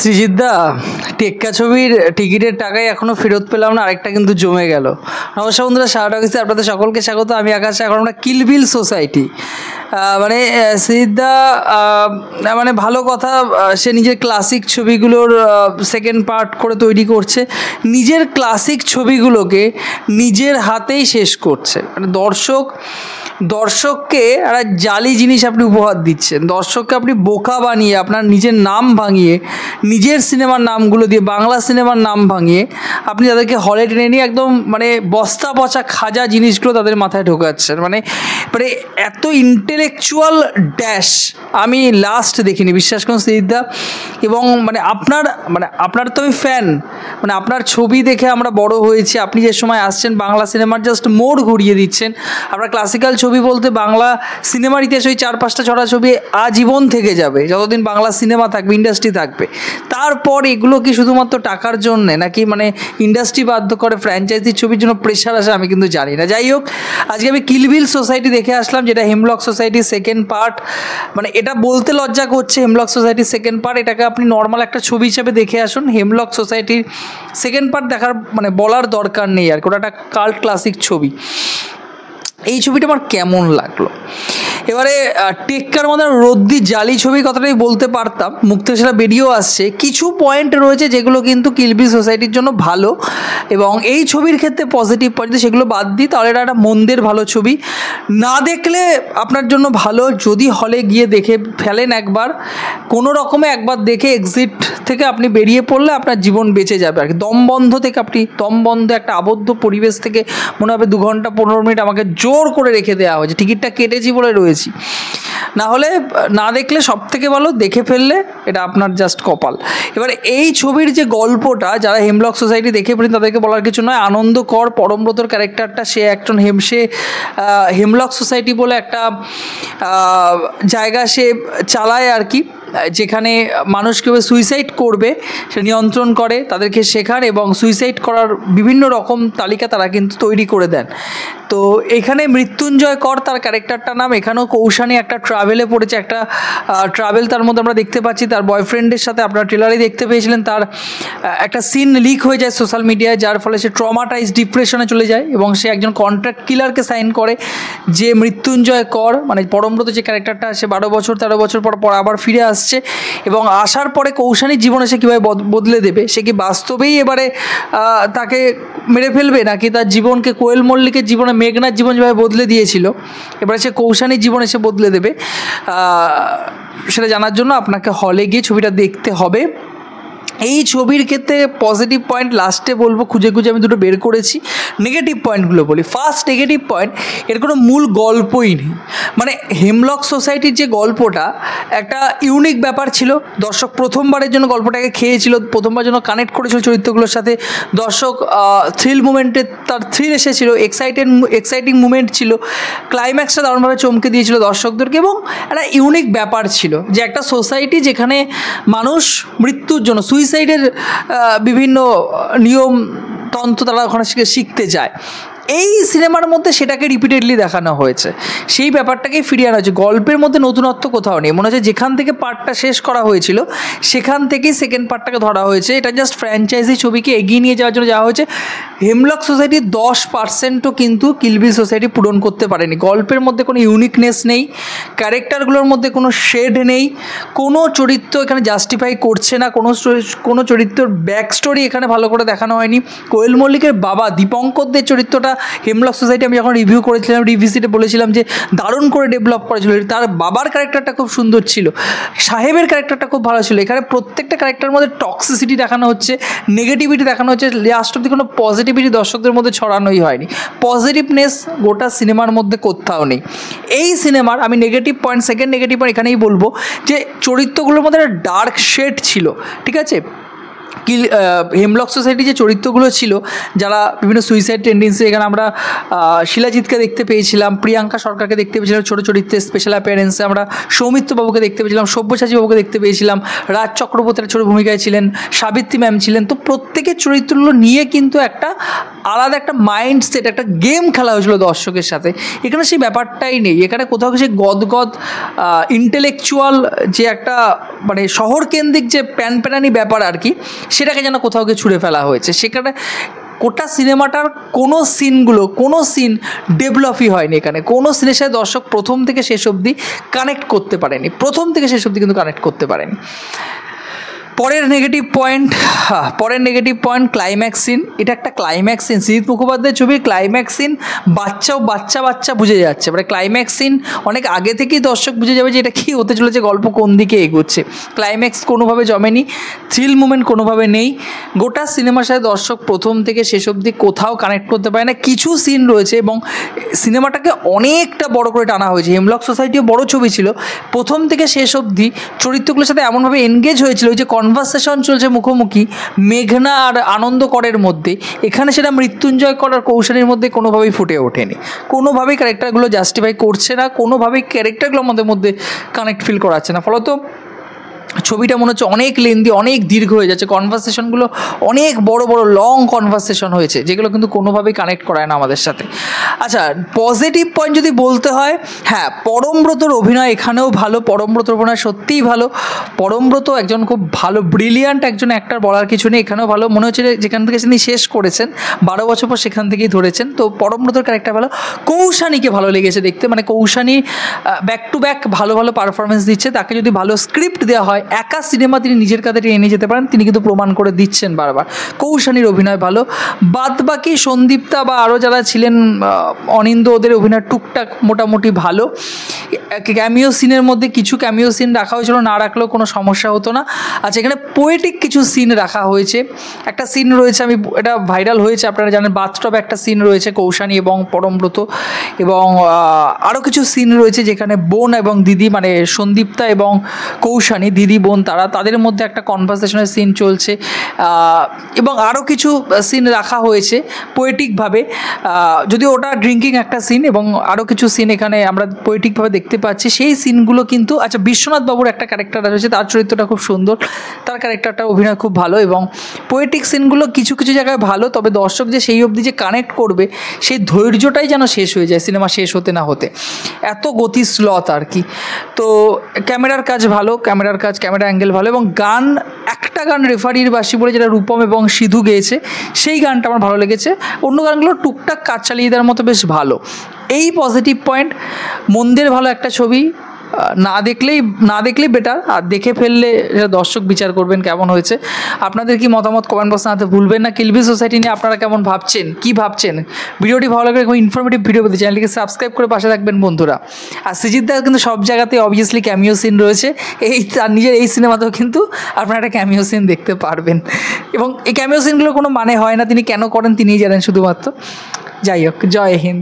সৃজিতদা, টেক্কা ছবির টিকিটের টাকাই এখনও ফেরত পেলাম না, আরেকটা কিন্তু জমে গেল। নমস্কার বন্ধুরা, শার্ট অফিসে আপনাদের সকলকে স্বাগত। আমি আকাশ। এখন আমরা কিলবিল সোসাইটি, মানে সৃজিতদা মানে ভালো কথা, সে নিজের ক্লাসিক ছবিগুলোর সেকেন্ড পার্ট করে তৈরি করছে, নিজের ক্লাসিক ছবিগুলোকে নিজের হাতেই শেষ করছে। মানে দর্শককে একটা জালি জিনিস আপনি উপহার দিচ্ছেন, দর্শককে আপনি বোকা বানিয়ে আপনার নিজের নাম ভাঙিয়ে, নিজের সিনেমার নামগুলো দিয়ে, বাংলা সিনেমার নাম ভাঙিয়ে আপনি তাদেরকে হলে টেনে নিয়ে একদম মানে বস্তা পচা খাজা জিনিসগুলো তাদের মাথায় ঢোকাচ্ছেন। মানে মানে এত ইন্টেলেকচুয়াল ড্যাশ আমি লাস্ট দেখিনি, বিশ্বাস করুন সৃজিতদা। এবং মানে আপনার তো আমি ফ্যান, মানে আপনার ছবি দেখে আমরা বড় হয়েছি। আপনি যে সময় আসছেন বাংলা সিনেমার জাস্ট মোড় ঘুরিয়ে দিচ্ছেন। আপনার ক্লাসিক্যাল ছবি বলতে বাংলা সিনেমার ইতিহাসে ওই 4-5টা 6টা ছবি আজীবন থেকে যাবে, যতদিন বাংলা সিনেমা থাকবে, ইন্ডাস্ট্রি থাকবে। তারপর এগুলো কি শুধুমাত্র টাকার জন্যে, নাকি মানে ইন্ডাস্ট্রি বাধ্য করে ফ্র্যাঞ্চাইজির ছবির জন্য প্রেশার আসে, আমি কিন্তু জানি না। যাই হোক, আজকে আমি কিলবিল সোসাইটি দেখে আসলাম, যেটা হেমলক সোসাইটির সেকেন্ড পার্ট। মানে এটা বলতে লজ্জা করছে, হেমলক সোসাইটির সেকেন্ড পার্ট, এটাকে আপনি নর্মাল একটা ছবি হিসেবে দেখে আসুন। হেমলক সোসাইটির সেকেন্ড পার্ট দেখার মানে বলার দরকার নেই আর কি, ওটা একটা কাল্ট ক্লাসিক ছবি। এই ছবিটা আমার কেমন লাগলো, এবারে টেক্কার মধ্যে রদ্দি জালি ছবির কথাটাই বলতে পারতাম, মুখ থেকে সেটা বেরিয়েও আসছে। কিছু পয়েন্ট রয়েছে যেগুলো কিন্তু কিলবিল সোসাইটির জন্য ভালো, এবং এই ছবির ক্ষেত্রে পজিটিভ পয়েন্ট, সেগুলো বাদ দিই তাহলে এটা একটা মন্দের ভালো ছবি। না দেখলে আপনার জন্য ভালো, যদি হলে গিয়ে দেখে ফেলেন একবার, কোনো রকমে একবার দেখে এক্সিট থেকে আপনি বেরিয়ে পড়লে আপনার জীবন বেঁচে যাবে আর কি। দমবন্ধ থেকে আপনি দমবন্ধ একটা আবদ্ধ পরিবেশ থেকে মনে হবে 2 ঘন্টা 15 মিনিট আমাকে জোর করে রেখে দেওয়া হয়েছে, টিকিটটা কেটেছি বলে রয়েছি। না হলে না দেখলে সব থেকে ভালো, দেখে ফেললে এটা আপনার জাস্ট কপাল। এবার এই ছবির যে গল্পটা, যারা হেমলক সোসাইটি দেখে ফেলেন তাদেরকে বলার কিছু নয়। আনন্দকর পরমব্রতর ক্যারেক্টারটা, সে একজন হেমলক সোসাইটি বলে একটা জায়গা সে চালায় আর কি, যেখানে মানুষ কীভাবে সুইসাইড করবে সে নিয়ন্ত্রণ করে, তাদেরকে শেখান, এবং সুইসাইড করার বিভিন্ন রকম তালিকা তারা কিন্তু তৈরি করে দেন। তো এখানে মৃত্যুঞ্জয় কর তার ক্যারেক্টারটার নাম। এখানেও কৌশানী একটা ট্রাভেলে পড়েছে, একটা ট্রাভেল তার মধ্যে আমরা দেখতে পাচ্ছি। তার বয়ফ্রেন্ডের সাথে আপনারা ট্রেলারে দেখতে পেয়েছিলেন, তার একটা সিন লিক হয়ে যায় সোশ্যাল মিডিয়ায়, যার ফলে সে ট্রমাটাইজ ডিপ্রেশনে চলে যায়, এবং সে একজন কন্ট্রাক্ট কিলারকে সাইন করে, যে মৃত্যুঞ্জয় কর মানে পরমব্রত যে ক্যারেক্টারটা, সে 12 বছর 13 বছর পর আবার ফিরে আসছে, এবং আসার পরে কৌশানীর জীবনে সে কীভাবে বদলে দেবে। সে কি বাস্তবেই এবারে তাকে মেরে ফেলবে, নাকি তার জীবনকে, কোয়েল মল্লিকের জীবনে মেঘনার জীবন যেভাবে বদলে দিয়েছিল, এবারে সে কৌশানীর জীবনে সে বদলে দেবে। সেটা জানার জন্য আপনাকে হলে গিয়ে ছবিটা দেখতে হবে। এই ছবির ক্ষেত্রে পজিটিভ পয়েন্ট লাস্টে বলবো, খুঁজে আমি দুটো বের করেছি। নেগেটিভ পয়েন্টগুলো বলি। ফার্স্ট নেগেটিভ পয়েন্ট, এর কোনো মূল গল্পই নেই। মানে হেমলক সোসাইটির যে গল্পটা একটা ইউনিক ব্যাপার ছিল, দর্শক প্রথমবারের জন্য গল্পটাকে খেয়েছিল, প্রথমবার জন্য কানেক্ট করেছিল চরিত্রগুলোর সাথে। দর্শক থ্রিল মুমেন্টে তার থ্রিল এসেছিল, এক্সাইটিং মুমেন্ট ছিল, ক্লাইম্যাক্সটা দারুণভাবে চমকে দিয়েছিল দর্শকদেরকে, এবং একটা ইউনিক ব্যাপার ছিল যে একটা সোসাইটি যেখানে মানুষ মৃত্যুর জন্য সুইসাইডের বিভিন্ন নিয়ম তন্ত্র তারা ওখানে শিখতে যায়। এই সিনেমার মধ্যে সেটাকে রিপিটেডলি দেখানো হয়েছে, সেই ব্যাপারটাকেই ফিরিয়ে আনা হয়েছে। গল্পের মধ্যে নতুনত্ব কোথাও নেই, মনে হচ্ছে যেখান থেকে পার্টটা শেষ করা হয়েছিল সেখান থেকেই সেকেন্ড পার্টটাকে ধরা হয়েছে। এটা জাস্ট ফ্র্যাঞ্চাইজি ছবিকে এগিয়ে নিয়ে যাওয়ার জন্য যাওয়া হয়েছে। হেমলক সোসাইটির 10%ও কিন্তু কিলবিল সোসাইটি পূরণ করতে পারেনি। গল্পের মধ্যে কোনো ইউনিকনেস নেই, ক্যারেক্টারগুলোর মধ্যে কোনো শেড নেই, কোনো চরিত্র এখানে জাস্টিফাই করছে না, কোনো চরিত্রের ব্যাক স্টোরি এখানে ভালো করে দেখানো হয়নি। কোয়েল মল্লিকের বাবা দীপঙ্করদের চরিত্রটা হেমলক সোসাইটি আমি যখন রিভিউ করেছিলাম, রিভিউতে বলেছিলাম যে দারুণ করে ডেভেলপ করেছিল। তার বাবার ক্যারেক্টারটা খুব সুন্দর ছিল, সাহেবের ক্যারেক্টারটা খুব ভালো ছিল। এখানে প্রত্যেকটা ক্যারেক্টারের মধ্যে টক্সিসিটি দেখানো হচ্ছে, নেগেটিভিটি দেখানো হচ্ছে, লাস্ট অব্দি কোনো পজিটিভিটি দর্শকদের মধ্যে ছড়ানোই হয়নি। পজিটিভনেস গোটা সিনেমার মধ্যে কোথাও নেই। এই সিনেমার আমি negative point, second negative point এখানেই বলবো যে চরিত্রগুলোর মধ্যে একটা ডার্ক শেড ছিল, ঠিক আছে। হেমলক সোসাইটি যে চরিত্রগুলো ছিল যারা বিভিন্ন সুইসাইড টেন্ডেন্সি, এখানে আমরা শিলাজিৎকে দেখতে পেয়েছিলাম, প্রিয়াঙ্কা সরকারকে দেখতে পেয়েছিলাম ছোটো চরিত্রে স্পেশাল অ্যাপিয়ারেন্সে, আমরা সৌমিত্র বাবুকে দেখতে পেয়েছিলাম, সব্যসাচী বাবুকে দেখতে পেয়েছিলাম, রাজ চক্রবর্তীর ছোটো ভূমিকায় ছিলেন, সাবিত্রী ম্যাম ছিলেন। তো প্রত্যেকের চরিত্রগুলো নিয়ে কিন্তু একটা আলাদা একটা মাইন্ডসেট, একটা গেম খেলা হয়েছিল দর্শকের সাথে। এখানে সেই ব্যাপারটাই নেই, এখানে কোথাও সেই গদগদ ইন্টেলেকচুয়াল যে একটা মানে শহরকেন্দ্রিক যে প্যানপ্যানানি ব্যাপার আর কি, সেটাকে যেন কোথাও গিয়ে ছুঁড়ে ফেলা হয়েছে। সেখানে গোটা সিনেমাটার কোনো সিন ডেভেলপই হয়নি। এখানে কোনো সিনের সাথে দর্শক প্রথম থেকে শেষ অবধি কানেক্ট করতে পারেনি, প্রথম থেকে শেষ অবধি কিন্তু কানেক্ট করতে পারেনি। পরের নেগেটিভ পয়েন্ট ক্লাইম্যাক্স সিন। এটা একটা ক্লাইম্যাক্স সিন, সৃজিত মুখোপাধ্যায়ের ছবির ক্লাইম্যাক্স সিন বাচ্চা বুঝে যাচ্ছে। মানে ক্লাইম্যাক্স সিন অনেক আগে থেকেই দর্শক বুঝে যাবে যে এটা কী হতে চলেছে, গল্প কোন দিকে এগোচ্ছে। ক্লাইম্যাক্স কোনোভাবে জমেনি, থ্রিল মুভমেন্ট কোনোভাবে নেই। গোটা সিনেমার সাথে দর্শক প্রথম থেকে শেষ অবধি কোথাও কানেক্ট করতে পারে না। কিছু সিন রয়েছে এবং সিনেমাটাকে অনেকটা বড় করে টানা হয়েছে। হেমলক সোসাইটিও বড় ছবি ছিল, প্রথম থেকে শেষ অবধি চরিত্রগুলোর সাথে এমনভাবে এনগেজ হয়েছিল, ওই যে কনভারসেশন চলছে মুখোমুখি মেঘনা আর আনন্দ করের মধ্যে, এখানে সেটা মৃত্যুঞ্জয় কর আর কৌশানীর মধ্যে কোনোভাবেই ফুটে ওঠেনি, কোনোভাবেই ক্যারেক্টারগুলো জাস্টিফাই করছে না, কোনোভাবেই ক্যারেক্টারগুলো আমাদের মধ্যে কানেক্ট ফিল করাচ্ছে না। ফলত ছবিটা মনে হচ্ছে অনেক লেন্দি, অনেক দীর্ঘ হয়ে যাচ্ছে, কনভারসেশনগুলো অনেক বড় লং কনভারসেশন হয়েছে, যেগুলো কিন্তু কোনোভাবেই কানেক্ট করায় না আমাদের সাথে। আচ্ছা, পজিটিভ পয়েন্ট যদি বলতে হয়, হ্যাঁ, পরমব্রতর অভিনয় এখানেও ভালো, পরমব্রতর অভিনয় সত্যিই ভালো। পরমব্রত একজন খুব ভালো ব্রিলিয়ান্ট একজন অ্যাক্টর, বলার কিছু নেই। এখানেও ভালো মনে হচ্ছে যেখান থেকে তিনি শেষ করেছেন 12 বছর পর সেখান থেকেই ধরেছেন। তো পরমব্রতর ক্যারেক্টার ভালো। কৌশানীকে ভালো লেগেছে দেখতে, মানে কৌশানী ব্যাক টু ব্যাক ভালো পারফরমেন্স দিচ্ছে। তাকে যদি ভালো স্ক্রিপ্ট দেওয়া হয়, একা সিনেমা তিনি নিজের কাছে এনে যেতে পারেন, তিনি কিন্তু প্রমাণ করে দিচ্ছেন বারবার। কৌশানীর অভিনয় ভালো। বাদ বাকি সন্দীপ্তা বা আরও যারা ছিলেন অনিন্দ, ওদের অভিনয় টুকটাক মোটামুটি ভালো। ক্যামিও সিনের মধ্যে কিছু ক্যামিও সিন রাখা হয়েছিল, না রাখলেও কোনো সমস্যা হতো না। আচ্ছা, এখানে পোয়েটিক কিছু সিন রাখা হয়েছে। একটা সিন রয়েছে, এটা ভাইরাল হয়েছে, আপনারা জানেন, বাথটবে একটা সিন রয়েছে কৌশানী এবং পরমব্রত, এবং আরও কিছু সিন রয়েছে যেখানে বোন এবং দিদি, মানে সন্দীপ্তা এবং কৌশানী দিদি বোন, তাদের মধ্যে একটা কনভারসেশনের সিন চলছে, এবং আরও কিছু সিন রাখা হয়েছে পোয়েটিকভাবে, যদিও ওটা ড্রিঙ্কিং একটা সিন, এবং আরও কিছু সিন এখানে আমরা পোয়েটিকভাবে দেখতে পাচ্ছি। সেই সিনগুলো কিন্তু, আচ্ছা, বিশ্বনাথ বাবুর একটা ক্যারেক্টার রয়েছে, তার চরিত্রটা খুব সুন্দর, তার ক্যারেক্টারটা অভিনয় খুব ভালো, এবং পোয়েটিক সিনগুলো কিছু জায়গায় ভালো। তবে দর্শক যে সেই অবধি যে কানেক্ট করবে, সেই ধৈর্যটাই যেন শেষ হয়ে যায় সিনেমা শেষ হতে না হতে, এত গতি স্লথ আর কি। তো ক্যামেরার কাজ ভালো, ক্যামেরা অ্যাঙ্গেল ভালো, এবং একটা গান রেফারির বাসি বলে যেটা রূপম এবং সিধু গেয়েছে, সেই গানটা আমার ভালো লেগেছে। অন্য গানগুলো টুকটাক কাজ চালিয়ে দেওয়ার মতো বেশ ভালো। এই পজিটিভ পয়েন্ট। মন্দের ভালো একটা ছবি, না দেখলেই বেটার, আর দেখে ফেললে দর্শক বিচার করবেন কেমন হয়েছে। আপনাদের কি মতামত কমেন্ট বক্সে জানাতে ভুলবেন না। কিলবিল সোসাইটি নিয়ে আপনারা কেমন ভাবছেন, কি ভাবছেন? ভিডিওটি ভালো লাগলে খুব ইনফরমেটিভ ভিডিও পেতে চ্যানেলটিকে সাবস্ক্রাইব করে পাশে থাকবেন বন্ধুরা। আর সৃজিত দার কিন্তু সব জায়গাতে অবভিয়াসলি ক্যামিও সিন রয়েছে, তার নিজের এই সিনেমাতেও কিন্তু আপনারা একটা ক্যামিও সিন দেখতে পারবেন, এবং এই ক্যামিও সিনগুলো কোনো মানে হয় না, তিনি কেন করেন তিনিই জানেন শুধুমাত্র। যাই হোক, জয় হিন্দ।